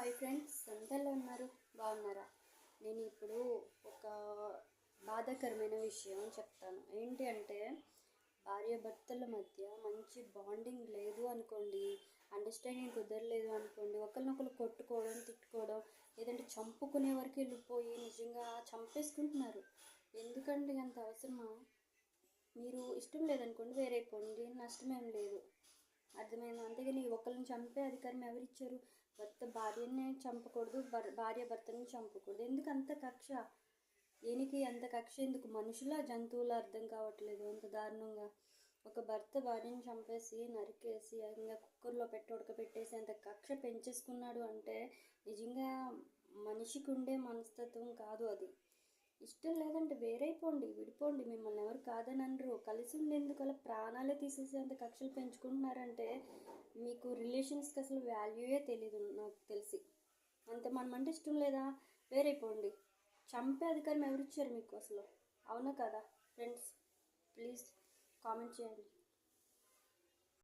Hi friends, అంతా ఎలా ఉన్నారు? బాగున్నారా? నేను ఇప్పుడు ఒక బాధాకరమైన విషయం చెప్తాను. ఏంటి అంటే, భార్యాభర్తల మధ్య మంచి బాండింగ్ లేదు అనుకోండి, అండర్స్టాండింగ్ కుదరలేదు అనుకోండి, ఒకరినొకరు కొట్టుకోవడం, తిట్టుకోవడం, లేదంటే చంపుకునే వరకు వెళ్ళిపోయి నిజంగా చంపేసుకుంటున్నారు. ఎందుకండి అంత అవసరమా? మీరు ఇష్టం లేదనుకోండి, వేరైపోండి, నష్టమేం లేదు. అర్థమైంది. అంతేగాని ఒకరిని చంపే అధికారం ఎవరిచ్చారు? భర్త భార్యని చంపకూడదు, భార్య భర్తని చంపకూడదు. ఎందుకు అంత కక్ష? దేనికి అంత కక్ష ఎందుకు? మనుషుల జంతువులు అర్థం కావట్లేదు అంత దారుణంగా. ఒక భర్త భార్యని చంపేసి నరికేసి ఇంకా కుక్కర్లో పెట్టి ఉడకపెట్టేసి అంత కక్ష పెంచేసుకున్నాడు అంటే నిజంగా మనిషికి ఉండే మనస్తత్వం కాదు అది. ఇష్టం లేదంటే వేరైపోండి, విడిపోండి, మిమ్మల్ని ఎవరు కాదని అనరు. కలిసి ఉండేందుకు అలా ప్రాణాలే తీసేసేంత కక్షలు పెంచుకుంటున్నారంటే మీకు రిలేషన్స్కి అసలు వాల్యూయే తెలీదు నాకు తెలిసి. అంత మనమంటే ఇష్టం లేదా? వేరైపోండి. చంపే అధికారం ఎవరిచ్చారు మీకు అసలు? అవునా కదా ఫ్రెండ్స్? ప్లీజ్ కామెంట్ చేయండి.